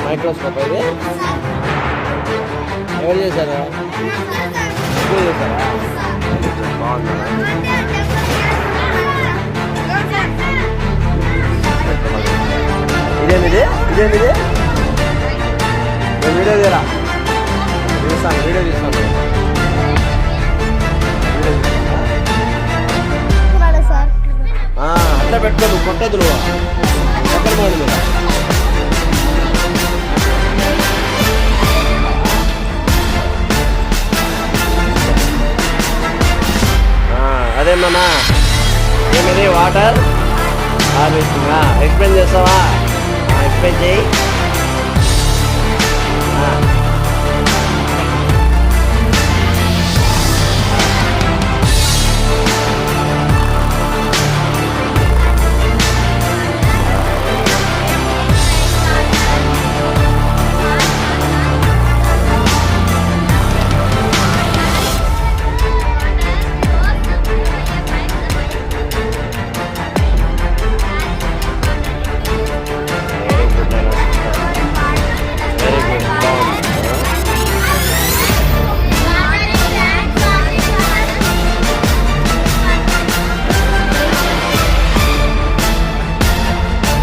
Microscope ఇది ఎవరు చేశారు? ఎక్కువ చేశారా? బాగుందా? ఇదేమిది ఇదేమిది వీడియో తీరా తీస్తాను వీడియో తీస్తాను అట్లా పెట్టుకో నువ్వు కొట్టదు నువ్వు ఎక్కడ మాడు మీద అదేమన్నా ఏమిది వాటర్ హార్వెస్టింగా ఎక్స్ప్లెయిన్ చేస్తావా? ఎక్స్ప్లెయిన్ చేయి.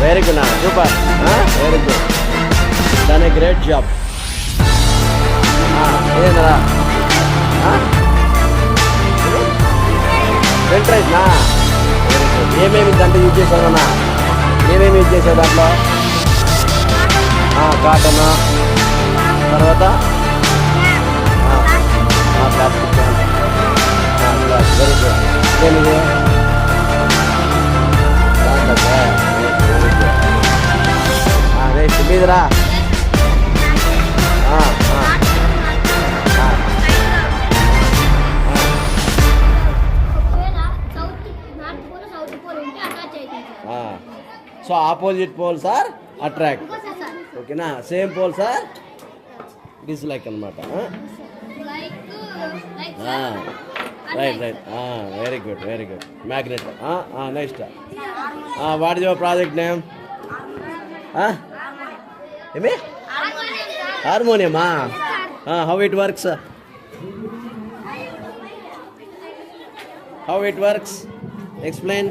వెరీ గుడ్ నా super very good done a great job. ఏదరా ఫిల్టరేజ్నా వెరీ గుడ్. ఏమేమి దాంట్లో యూజ్ చేసావన్నా? ఏమేమి యూజ్ చేసావు దాంట్లో? కాటన్ తర్వాత ప్లాస్టిక్ వెరీ గుడ్. ఏమిది నెక్స్ట్ మీదరా so opposite poles are attract ఓకేనా, సేమ్ పోల్స్ ఆర్ డిస్లైక్ అనమాట. Right right very good very good. Magnet next what is your project name? ఏమి హార్మోనియమా? How it works? How it works explain.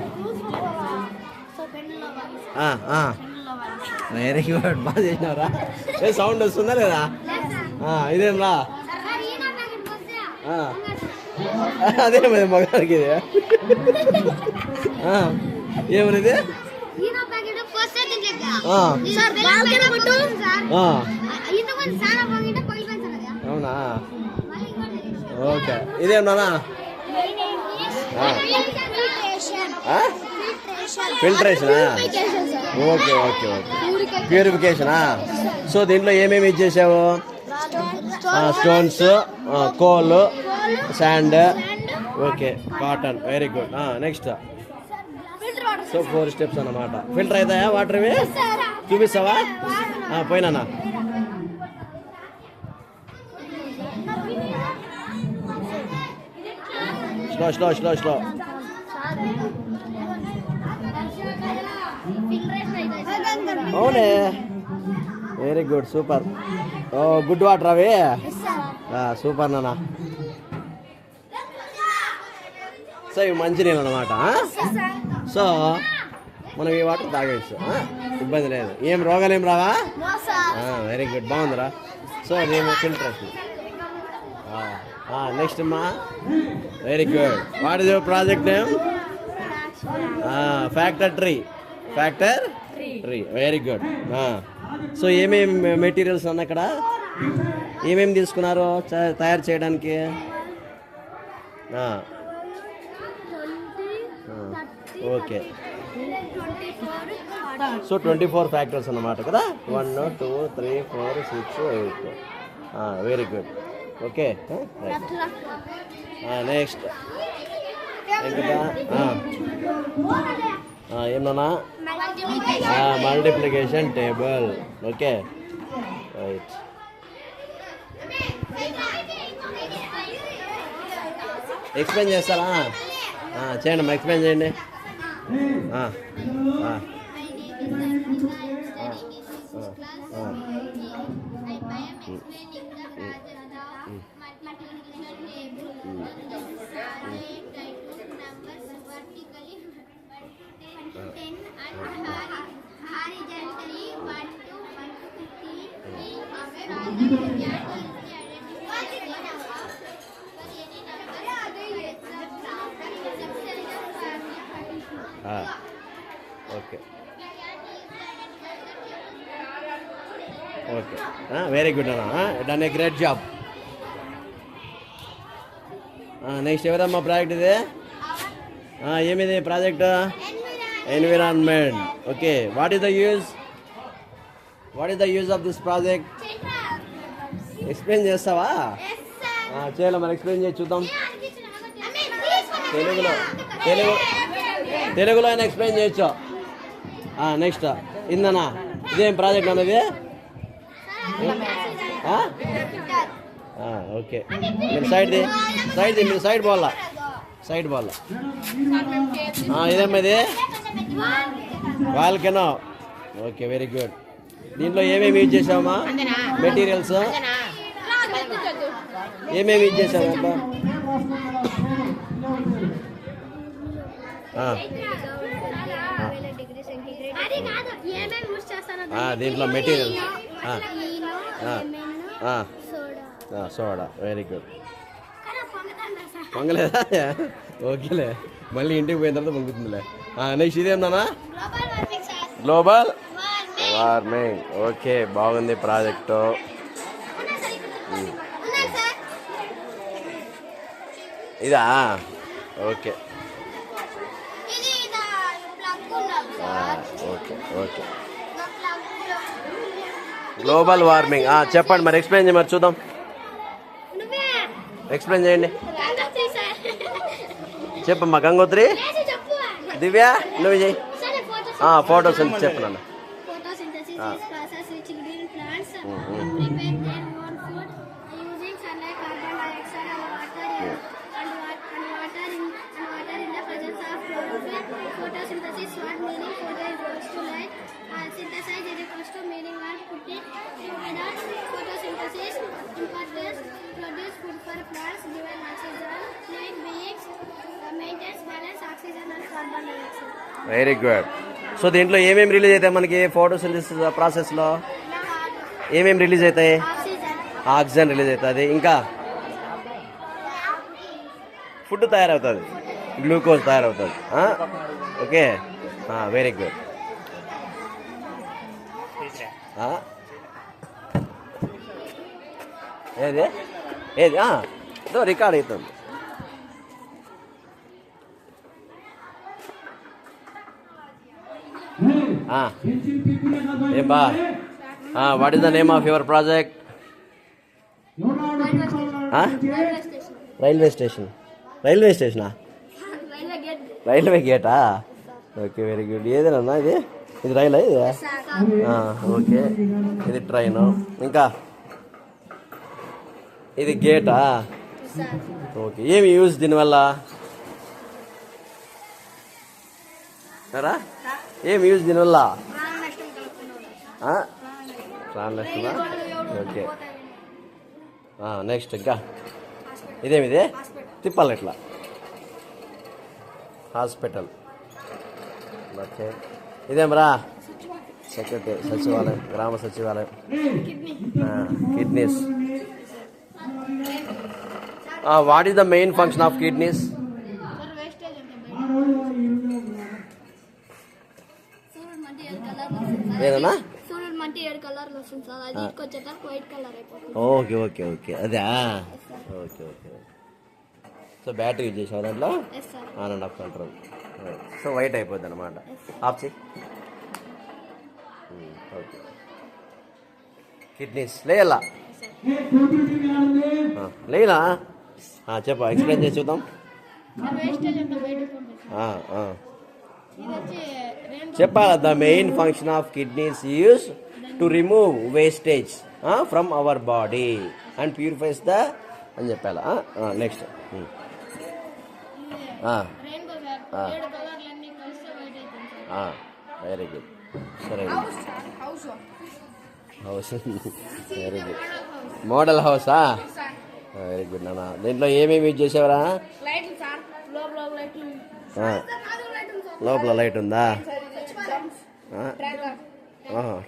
Very good బాగా చేసినారా? ఏ sound వస్తుందా లేదా? ఇదేం రా అదే మరి మగానికి ఇది ఏమనేది? అవునా ఓకే. ఇదేమన్నా ఫిల్టరేషనా? ఓకే ఓకే ఓకే ప్యూరిఫికేషనా? సో దీంట్లో ఏమేమి ఇచ్చేసావు? Stones, coal, sand, okay cotton very good. Next so 4 steps అన్నమాట. ఫిల్టర్ అవుతాయా వాటర్ ఇవి? చూపిస్తావా? పోయినా స్లో స్లో స్లో స్లో. అవునే very good super. Good water అవి సూపర్ నాన్న. సో ఇవి మంచినీళ్ళు అన్నమాట. సో మనం ఈ వాటర్ తాగేచ్చు, ఇబ్బంది లేదు. ఏం రోగాలు ఏం రావా? వెరీ గుడ్ బాగుందిరా. సో నేను ఫిల్టరేషన్. నెక్స్ట్ అమ్మా very good. What is your project name? Factor tree. Factor tree very good. So ఏమేమి మెటీరియల్స్ అన్న ఇక్కడ ఏమేమి తీసుకున్నారు తయారు చేయడానికి? ఓకే సో 24 ఫ్యాక్టర్స్ అన్నమాట కదా. 1 2 3 4 6 8. Very good okay. నెక్స్ట్ ఇంకా ఏమన్నా multiplication table. Okay right. Explain చేస్తారా? చేయండి అమ్మా ఎక్స్ప్లెయిన్ చేయండి. ఓకే ఓకే వెరీ గుడ్ అన్న done a great job. Next ఎవరమ్మా ప్రాజెక్ట్ ఇది? ఏమిది project? Environment. Okay, what is the use? What is the use of this project? Explain చేస్తావా? చేయాలి మరి, ఎక్స్ప్లెయిన్ చేసి చూద్దాం. తెలుగులో అయినా ఎక్స్ప్లెయిన్ చేయొచ్చు. నెక్స్ట్ ఇందనా, ఇదేం ప్రాజెక్ట్ అన్నది? ఓకే, మీరు మీరు సైడ్ బాల్ ఇదేమ్మా ఇది? వాల్కెనో. Okay, very good. దీంట్లో ఏమేమి యూజ్ చేసావమ్మా? మెటీరియల్స్ ఏమేమి యూజ్ చేసావు? దీంట్లో మెటీరియల్స్ సోడా. Very good. పొంగలేదా? ఓకేలే, మళ్ళీ ఇంటికి పోయిన తర్వాత పొంగుతుందిలే. నెక్స్ట్ ఇదేందన్నా? Global warming. ఓకే, బాగుంది ప్రాజెక్టు. ఇదా? Okay okay okay. Global warming చెప్పండి మరి, ఎక్స్ప్లెయిన్ చేయమని చూద్దాం. ఎక్స్ప్లెయిన్ చేయండి. చెప్పమ్మా. గంగోత్రి, దివ్య, నువ్వు చేయి. ఫోటోస్ చెప్పను. Very good. సో దీంట్లో ఏమేమి రిలీజ్ అవుతాయి మనకి? ఫోటోసింథసిస్ ప్రాసెస్లో ఏమేమి రిలీజ్ అవుతాయి? ఆక్సిజన్ రిలీజ్ అవుతుంది. ఇంకా ఫుడ్ తయారవుతుంది, గ్లూకోజ్ తయారవుతుంది. Okay, very good. ఏది ఏది రికార్డ్ అవుతుంది. ఏం బా, what is the name of your project? Railway station. Railway స్టేషనా? రైల్వే గేటా? Okay, very good. ఏదేనన్నా ఇది? ఇది రైలా ఇది? ఓకే, ఇది ట్రైను. ఇంకా ఇది గేటా? ఓకే, ఏమి యూజ్ దీనివల్ల? ఏమి యూజ్ దీనివల్ల? ప్రాణ నష్టమా? ఓకే. నెక్స్ట్ ఇంకా ఇదేమిది? తిప్పాలి ఇట్లా. హాస్పిటల్. ఓకే, ఇదేమరా? సెక్రటరీ, సచివాలయం, గ్రామ సచివాలయం. Kidneys. What is the main function of kidneys? ఏదన్నా? ఓకే ఓకే ఓకే, అదే. Okay okay. So battery use చేసావు దాంట్లో? On and off control. So white అయిపోద్ది అనమాట. ఆఫ్ చేయి. ఓకే. కిడ్నీస్ లేయలా? లేలా? చెప్పు, ఎక్స్ప్లెయిన్ చేసి చూద్దాం. చెప్పాలి. The main function of kidneys use to remove wastage from our body and purifies the అని చెప్పాలా? Next very good. సరే. House very good. మోడల్ హౌసా? వెరీ గుడ్ నాన్న. దీంట్లో ఏమేమి యూజ్ చేసేవరా? లోపల లైట్ ఉందా?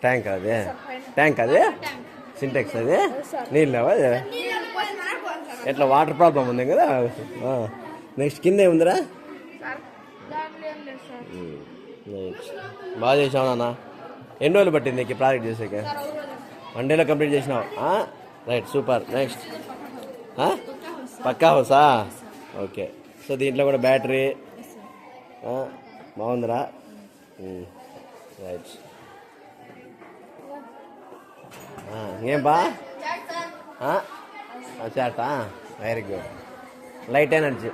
ట్యాంక్ అది? ట్యాంక్ అది సింటెక్స్ అది? నీళ్ళు లేవా? ఎట్లా వాటర్ ప్రాబ్లం ఉంది కదా. నెక్స్ట్ కింద ఏముందిరా? బాగా చేసావు నాన్న. ఎన్ని రోజులు పట్టింది నీకు ప్రాజెక్ట్ చేసాక? 1 డేలో కంప్లీట్ చేసినావు. Right, super. నెక్స్ట్ పక్కా హౌసా? ఓకే. సో దీంట్లో కూడా బ్యాటరీ బాగుందిరా. రైట్. ఏం బా చాటా? Very good. Light energy.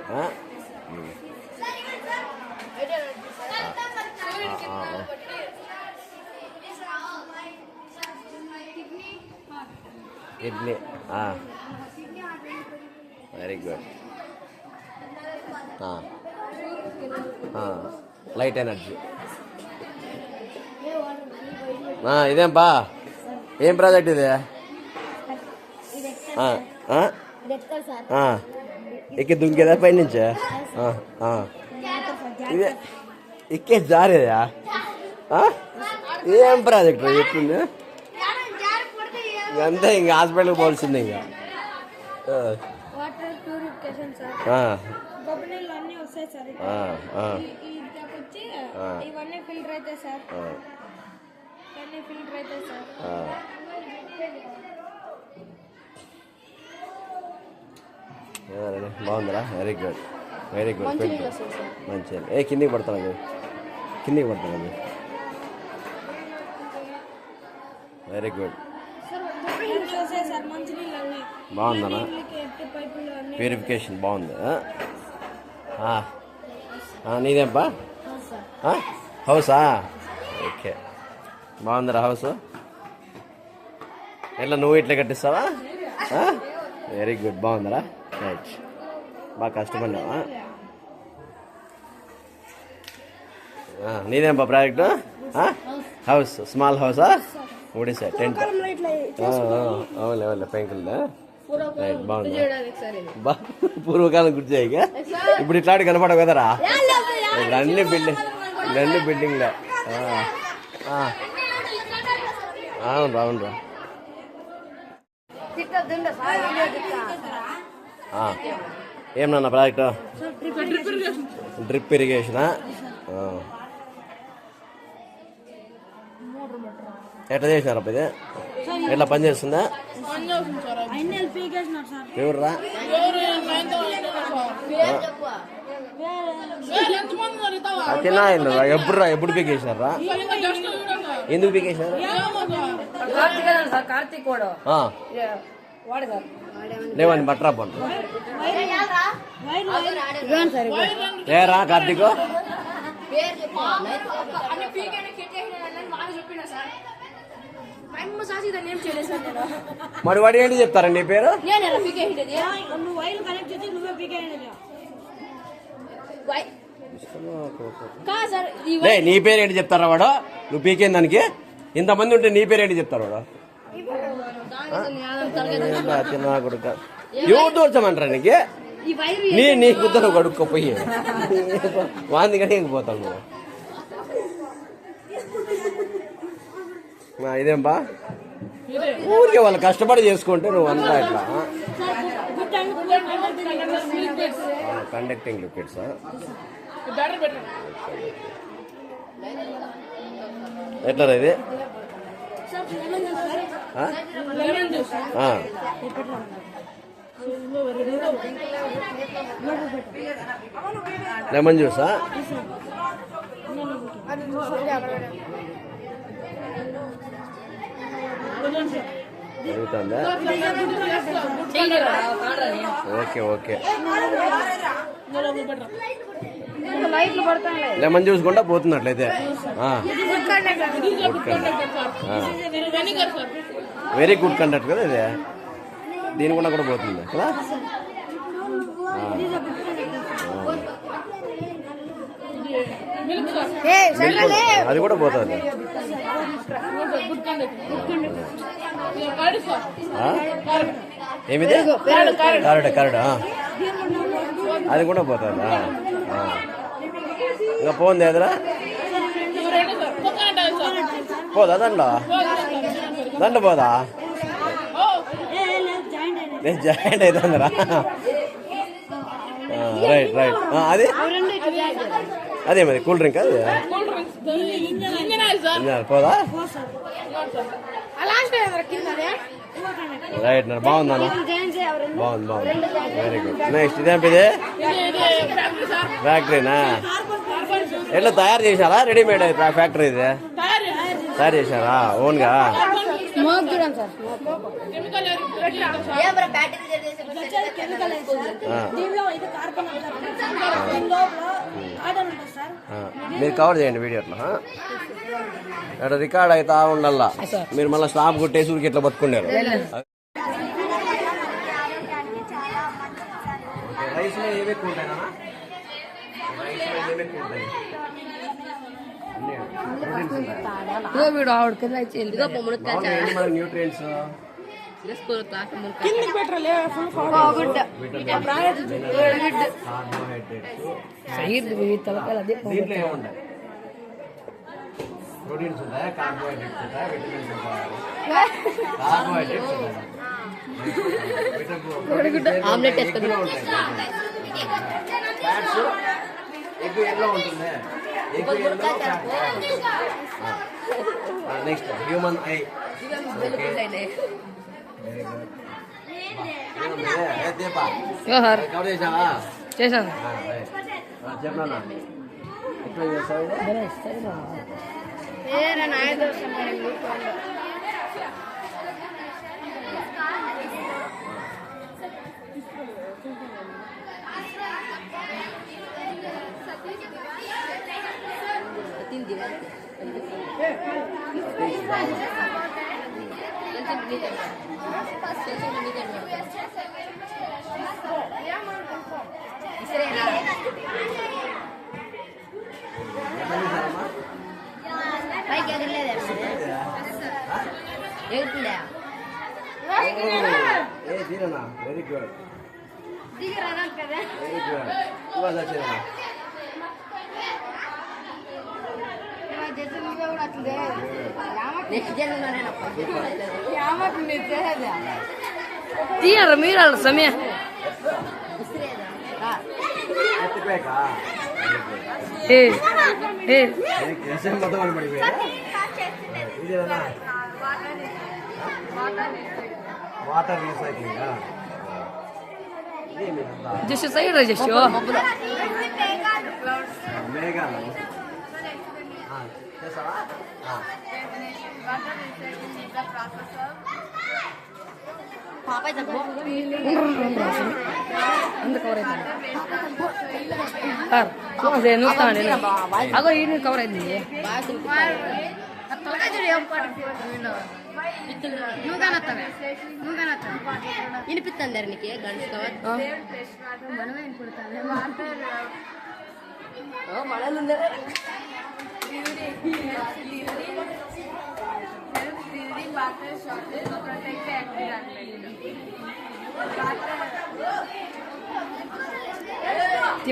Idli. Very good. Light energy. ఇదేం బా? ఏం ప్రాజెక్ట్ ఇది? ఎక్కి దుంకేదా పైనుంచా? ఇదే ఎక్కే జారేదా? ఏం ప్రాజెక్ట్ చెప్పింది? అంతే, ఇంకా హాస్పిటల్కి పోవాల్సిందే. ఇంకా బాగుందిరా. Very good, very good. మంచిగా. కిందికి పడతాను, కిందికి పడతాను. Very good. బాగుందనా? ప్యూరిఫికేషన్ బాగుంది. నీదేంపా? హౌసా? ఓకే, బాగుందిరా హౌస్. ఎట్లా నువ్వు ఇట్లా కట్టిస్తావా? వెరీ గుడ్, బాగుందిరా. రైట్, బాగా కష్టపడినావా? నీదేంపా ప్రాజెక్టు? హౌస్, స్మాల్ హౌసా? ఊడిసా టెంట్? అవులే అవులే, పెంకులదా? రైట్, బాగుంది. పూర్వకాలం గుర్తు చేయక ఇప్పుడు ఇట్లాంటి కనపడవు కదరా. ఇప్పుడు అన్ని బిల్డింగ్లే. అవును అవునురా. ఏం నాన్న ప్రాజెక్టు? డ్రిప్ ఇరిగేషనా? ఎట్లా చేసినారప్ప ఇది? ఎట్లా పని చేస్తుందా? ఎవర్రా? తిన్నా ఎప్పుడురా? ఎప్పుడు పీకేసినారా? ఎందుకు పీకేసినారు? లేవని బట్రా పండు లేరా కార్తీక్? మరి వాడు ఏంటి చెప్తారండి నీ పేరు? నీ పేరు ఏంటి చెప్తారా వాడు? నువ్వు పీకేం దానికి? ఇంతమంది ఉంటే నీ పేరు ఏంటి చెప్తారు వాడు? ఎవరు దూర్చమంటారా నీకు? నీ కుద్దరు కడుక్కోపోయి వాంది కానీ పోతాను. ఇదేం బా? ఊరికే వాళ్ళు కష్టపడి చేసుకుంటే నువ్వు అంతా ఇట్లా కండక్టింగ్ లిక్విడ్స్. ఎట్లా ఇది? లెమన్ జ్యూసా? జరుగుతుందా? Okay okay. లెమన్ జ్యూస్ కూడా పోతున్నట్లయితే వెరీ గుడ్ కండక్ట్ కదా ఇది. దీని కూడా పోతుంది కదా. అది కూడా పోతుంది. ఏమిది కరడు అది కూడా పోతుంది. ఇంకా పోంది ఎదురా పోదా దండ పోదా జాయింట్ అవుతుందిరా. రైట్ అది అదే మరి కూల్ డ్రింక్ అది పోదా. రైట్ బాగుందా బాగుంది వెరీ గుడ్. నెక్స్ట్ ఇదేంటి ఇది ఫ్యాక్టరీనా ఎట్లా తయారు చేశారా రెడీమేడ్ అయితే ఫ్యాక్టరీ ఇది తయారు చేశారా ఓన్గా. మీరు కవర్ చేయండి వీడియోలో ఇక్కడ రికార్డ్ అవుతా ఉండాలా. మీరు మళ్ళీ స్టాప్ కొట్టేసి ఊరికి ఇట్లా బతుకున్నారు. రైస్లో ఏమి ఎక్కువ ఉంటాయి న్యూట్రియంట్స్ దీంట్లో ఏముంటాయి ప్రోటీన్స్ ఉంటాయా కార్బోహైడ్రేట్స్ ఉంటాయా విటమిన్స్ ఉంటాయా కార్బోహైడ్రేట్స్ ఫ్యాట్స్ ఎగ్ ఎల్లో ఉంటుంది నెక్స్ట్ హ్యూమన్ ఐ కవర్ చేసావా చేశాను చెప్పనా ఎట్లా చేస్తావు వెరీ గుడ్ తీయరు మీరు సమయ water recycling just side just మేఘాలు చేసావా అగో ఈ కవర్ అయింది వినిపిస్తుంది నీకు గంట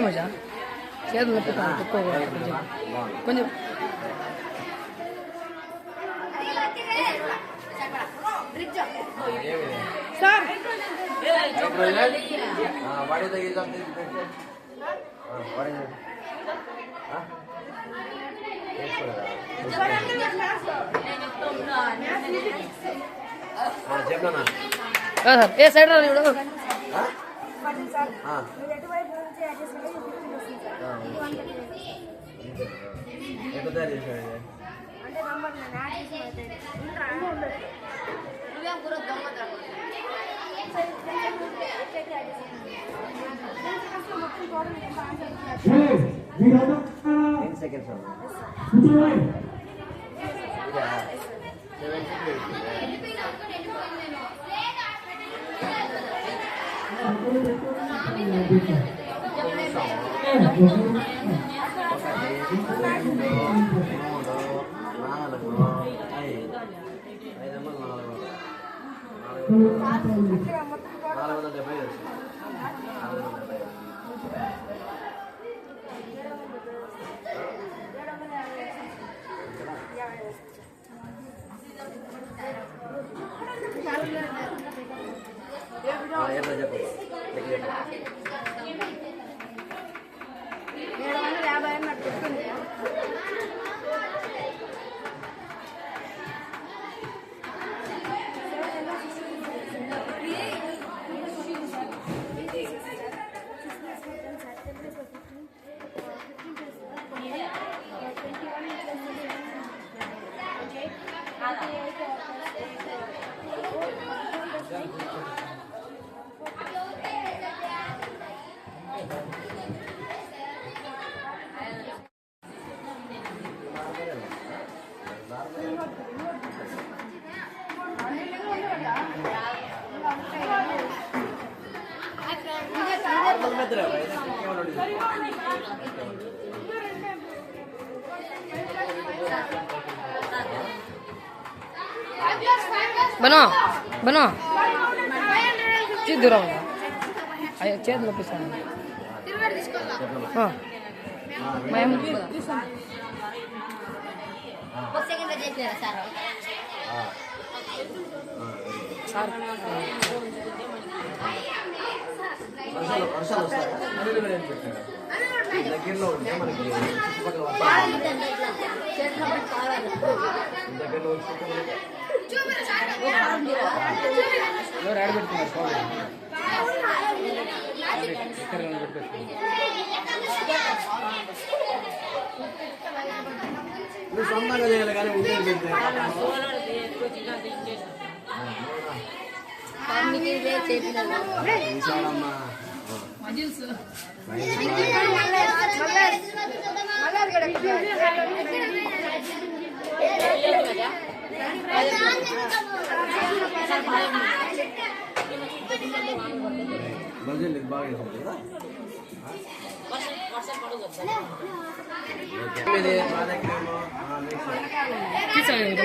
మజా చేతులు నొప్పుతాను కొంచెం సార్ ఏ సైడ్ చూడు సెకండ్స్ ఎట్లా చెప్పు 750 అన్నట్టు చెప్తుంది. బనో బనో దూరం అయ్యో చేతులు నొప్పిస్తాను మేము సార్ వర్షాలు వస్తాయి దగ్గరలో ఉంటే మనకి చుట్టుపక్కల దగ్గరలో నువ్వు సొంతంగా చేయాలి కానీ ఉండేది పెడితే ఈసాడమ్మా బజెట్ ఇది బాగా వేసాడు కదా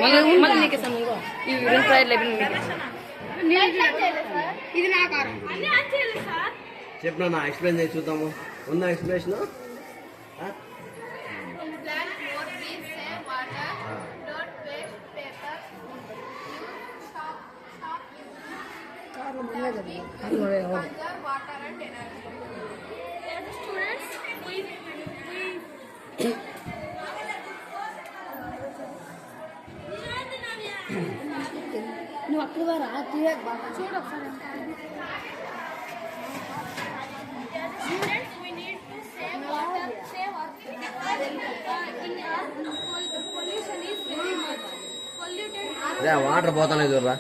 మళ్ళీ నీకు ఇస్తాను ఇవి 2 ఫ్రైడ్లు అయిపోయింది ఇది నా కారు చెప్పినా ఎక్స్ప్లెయిన్ చేసి చూద్దాము ఉందా ఎక్స్ప్లెనేషన్ నువ్వు అక్కడ రాత్రి చూడు ఒకసారి వాటర్ పోతానే చూడరా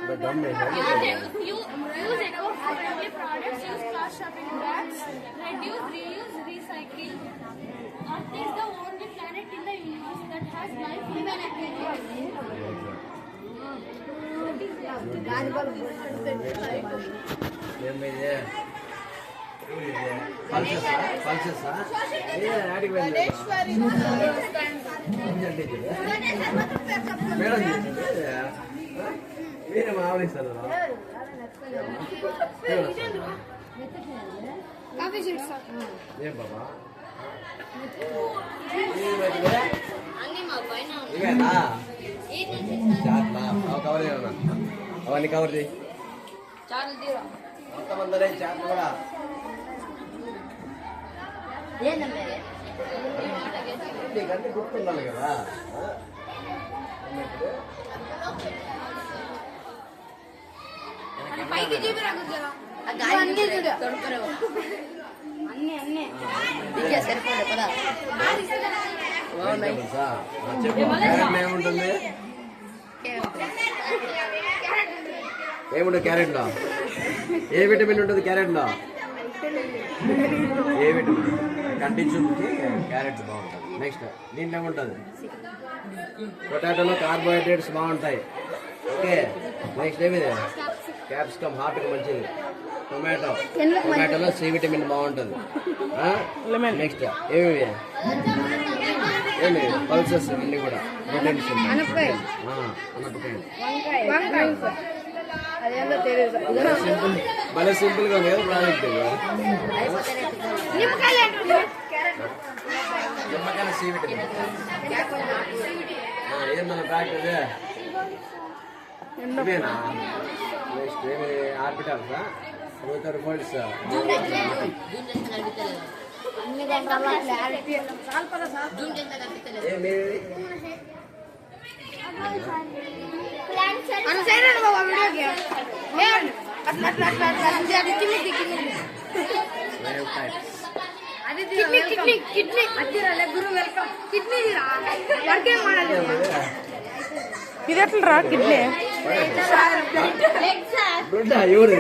Use eco-friendly products, use cloth shopping bags, reduce, reuse, recycle. Earth is the only planet in the universe that has life even మీరే మావలిస్తారు ఏం బాబా ఇవేనా చాట్లా కవర్ చేయనా అవన్నీ కవర్ చేయి మొత్తమందరే చాట్లు కూడా నీకంటే గుర్తుండాలి కదా సరిపోలే కదా చెప్పు ఏముంటుంది ఏముంటుంది క్యారెట్ లో ఏ విటమిన్ ఉంటుంది క్యారెట్ లో ఏ విటమిన్ కంటి చూపుకి క్యారెట్ బాగుంటుంది నెక్స్ట్ దీంట్లో ఏముంటుంది పొటాటోలో కార్బోహైడ్రేట్స్ బాగుంటాయి ఓకే నెక్స్ట్ ఏమిది క్యాప్సికమ్ హార్ట్కి మంచిది టొమాటోలో సి విటమిన్ బాగుంటుంది. నెక్స్ట్ ఏమి పల్సెస్ ఇవన్నీ కూడా ప్రోటీన్స్ అనపకాయ అదేందో తెలియదు. భలే సింపుల్ గా లేదు ప్రాజెక్ట్. నిమ్మకాయ సి విటమిన్ ఏందన్న ప్యాకెట్ అదే ఇదేనా? నెక్స్ట్ ఏమి ఆర్బిటాల్సా రూటర్ ఫోల్డ్స్ అన్ని దాంట్లో క్లారిటీ ఏమి ఇది ఎట్లా కిడ్నీ బ్లడ్ ఎవరు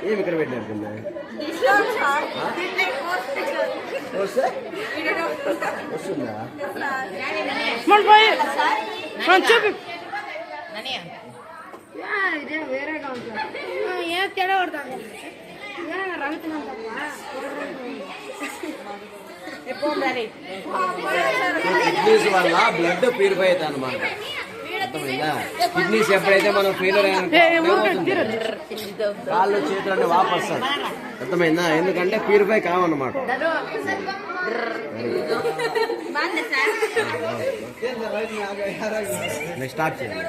ఏమి ఇక్కడ పెట్టినారు కింద వస్తుందా? చూపి ఇదే వేరేగా ఉంటుంది. ఏం తేడా పడుతుంది రంగుతున్నాం తప్ప కిడ్నీస్ వల్ల బ్లడ్ ప్యూరిఫై అవుతుంది అనమాట. అర్థమైందా? కిడ్నీస్ ఎప్పుడైతే మనం ఫెయిల్యూర్ అయిన కాళ్ళు చేతులు అంటే వాపు వస్తుంది. అర్థమైందా? ఎందుకంటే ప్యూరిఫై కావన్నమాట. స్టార్ట్ చేయండి.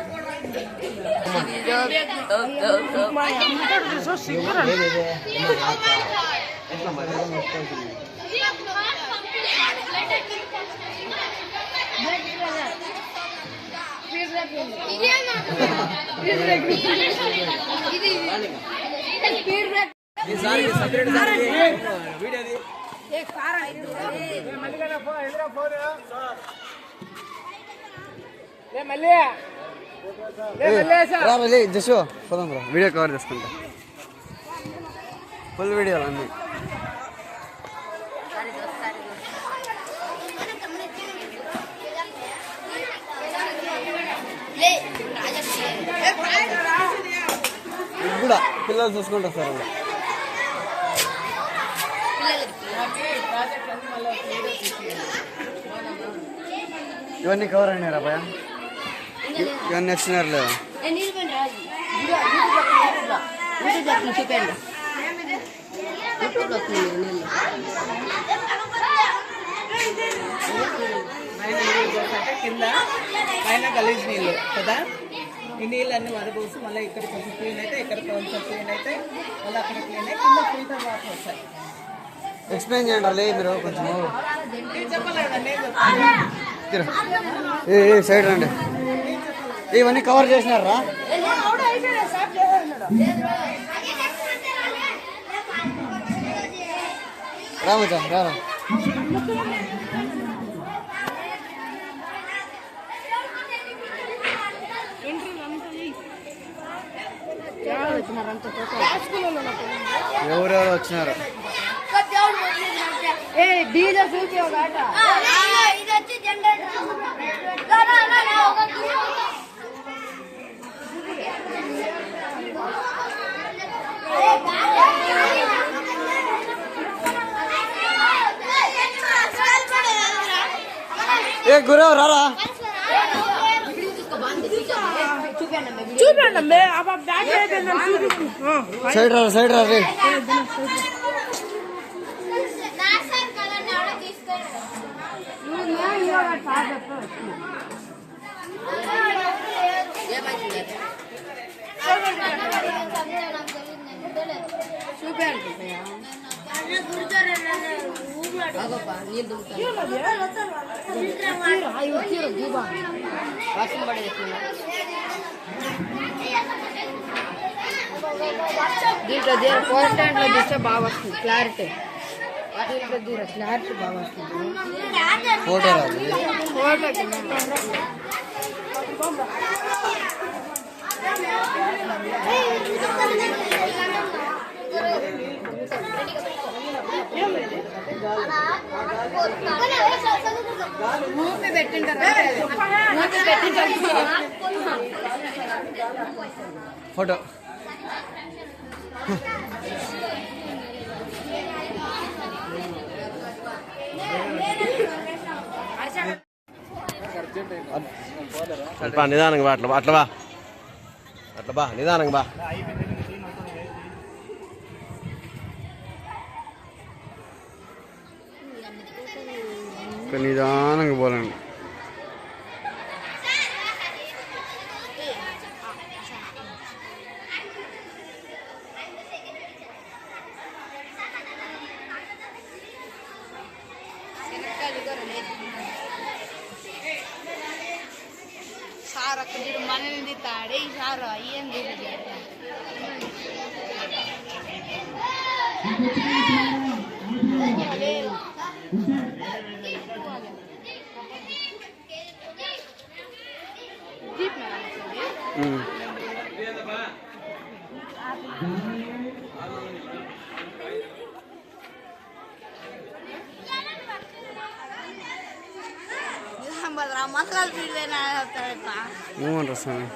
జస్ట్ పోదాం రా, వీడియో కవర్ చేసుకుంటా ఫుల్ వీడియోలు అన్నీ. ఇది కూడా పిల్లలు చూసుకుంటారు సార్ అలా. ఇవన్నీ కవర్ అయినారా భయ? ఇవన్నీ వచ్చినారు లేదా? కింద పైన గలీజ్ నీళ్ళు కదా, ఈ నీళ్ళన్నీ వడబోసి మళ్ళీ ఇక్కడ కొంచెం క్లీన్ అయితే ఇక్కడ కొంచెం క్లీన్ అయితే మళ్ళీ అక్కడ క్లీన్ అయితే కింద ఫిల్టర్ వాటర్ వస్తాయి. ఎక్స్ప్లెయిన్ చేయండి అలే మీరు కొంచెం. ఏ సైడ్ రండి. ఇవన్నీ కవర్ చేసినారా? రామచా రారా. ఎవరెవరు వచ్చినారు? ఏ డీజే చూపి ఒక ఆట ఇది వచ్చి జనరేటర్ ఏ గురవ్ రారా. చూపండి సైడ్ రా సైడ్ రా రే. దీంట్లో పోస్టెంట్ లో చూస్తే బాగా వస్తుంది క్లారిటీ. దీంట్లో క్లారిటీ బాగా వస్తుంది. ఫోటో రాదు. మూపి పెట్టింటారు. ఫోటో నిదానంగా బా అట్లా బా అట్లా బా అట్లా బా నిదానంగా బా నిదానంగా పోలండి. సార్ అక్కడ మనల్ని తాడే సార్ అయ్యింది మసాలా పీడిపోయినా ఏమంటారు స్వామి?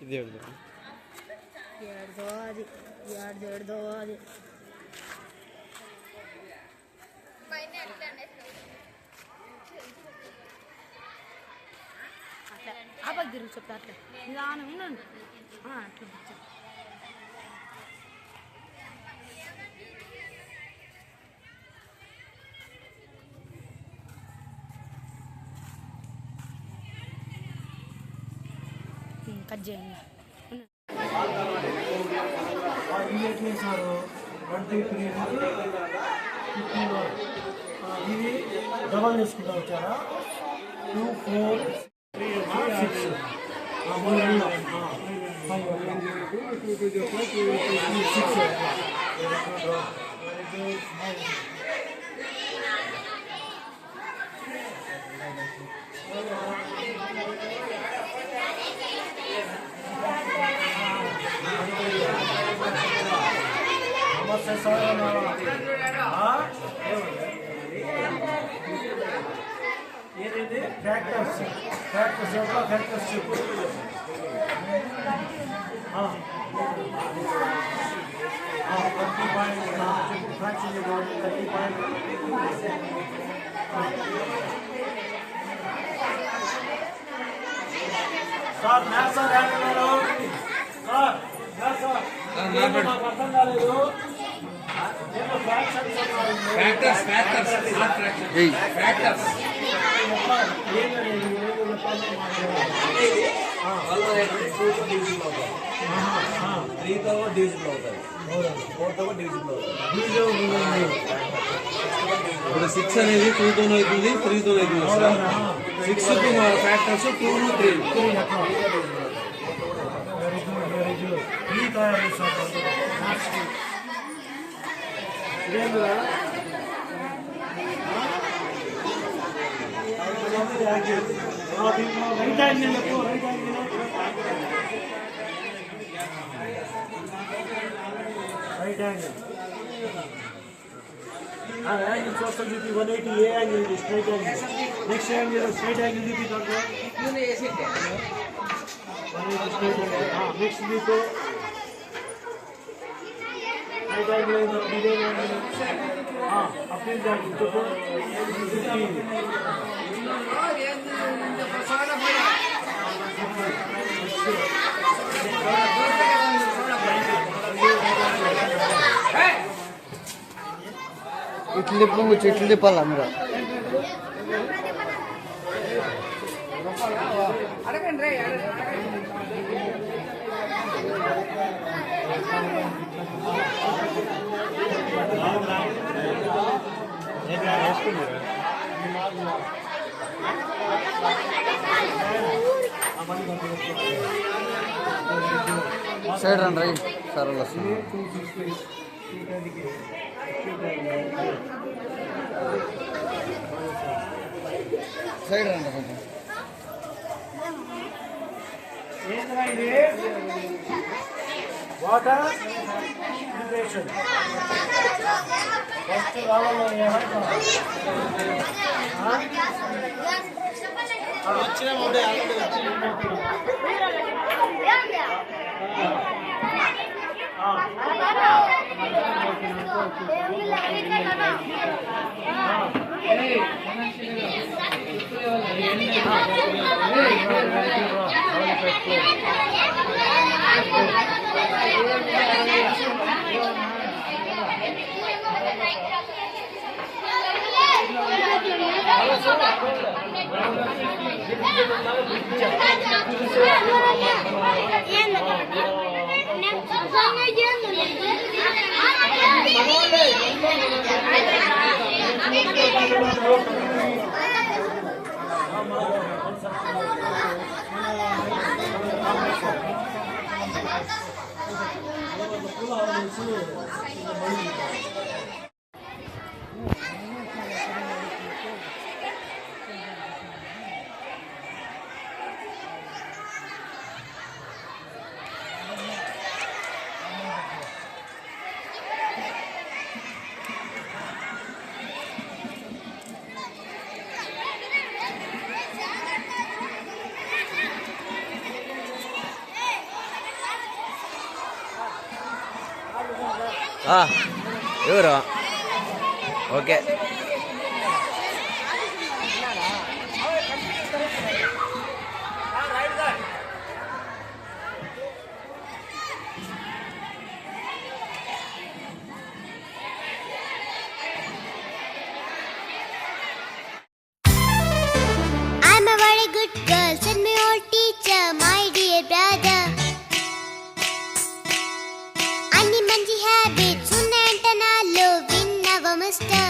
ఇది ఏడుదో అది ఏడుదో అది అబద్ధిరు చెప్తా అట్లా నిదానం ఉండండి అట్లా కట్ చేయండి ఇది డబల్ చేసుకుంటా వచ్చారా 2 4 6 నమస్తే సార్ ఏదైతే ఫ్యాక్టర్స్ యొక్క ఫ్యాక్టర్స్ చెప్పు 30 పాయింట్ ఫ్రాక్షన్ చెప్పు 30 పాయింట్ సార్ మ్యాథ్స్ సార్ ఏమన్నారు సార్ మ్యాథ్స్ సార్ నాకు అర్థం కాలేదు ఇప్పుడు 6 అనేది 2 తో అవుతుంది 3 తో అవుతుంది సార్ 6 ఫ్యాక్టర్స్ 2 3 వెరీ గుడ్ ఈ తయారు సార్ ఇదేంద్రా right angle right angle angle చూస్తాం చూపి 180 ఏ యాంగిల్ ఇది straight angle next angle straight angle చూపి దాంట్లో నెక్స్ట్ మీకు రైట్ యాంగిల్ ఇదే యాంగిల్ అప్పీల్ యాంగిల్ చెప్పు 15 ఇట్లు చెట్లు తిప్పాలి అందరూ సైడ్ రండి రై సార్ వాళ్ళు వస్తున్నారు. సైడ్ రండి కొంచెం. వాటర్ ఇరిగేషన్ ఫస్ట్ రావాలో ఎవరు okay I'm a very good girl, said my old teacher, my dear brother. Anni manchi habits unnayanta nallo vinnava mister.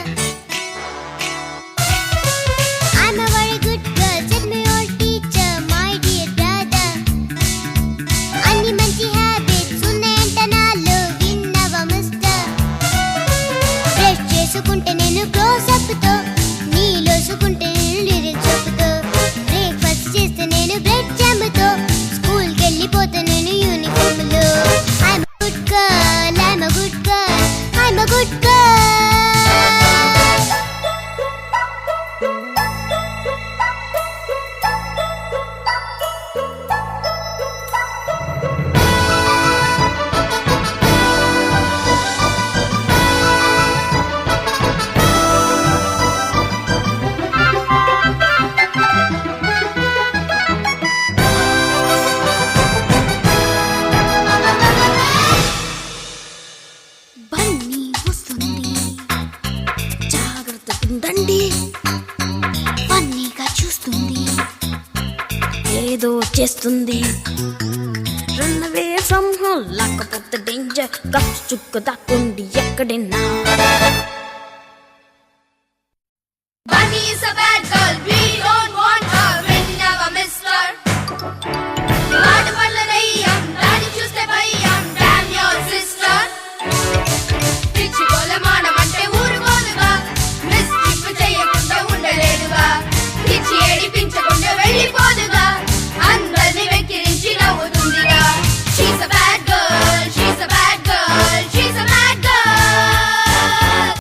I'm a very good girl, said my old teacher, my dear brother. Anni manchi habits unnayanta nallo vinnava mister. Brush chesukunte nenu close up tho, నీలోసుకుంటే lyrics చెప్పుతో, breakfast చేస్తే నేను bread జామ్తో, స్కూల్కి వెళ్ళిపోతే నేను యూనిఫామ్లో. I'm a good girl, I'm a good girl, I'm a good girl. Bunny వస్తుంది, జాగ్రత్త ఉండండి. ఫన్నీగా చూస్తుంది, ఏదో చేస్తుంది. రన్ అవే ఫ్రమ్ హోమ్ లేకపోతే డేంజర్, కప్స్ చుక్క దాక్కుండి ఎక్కడైనా.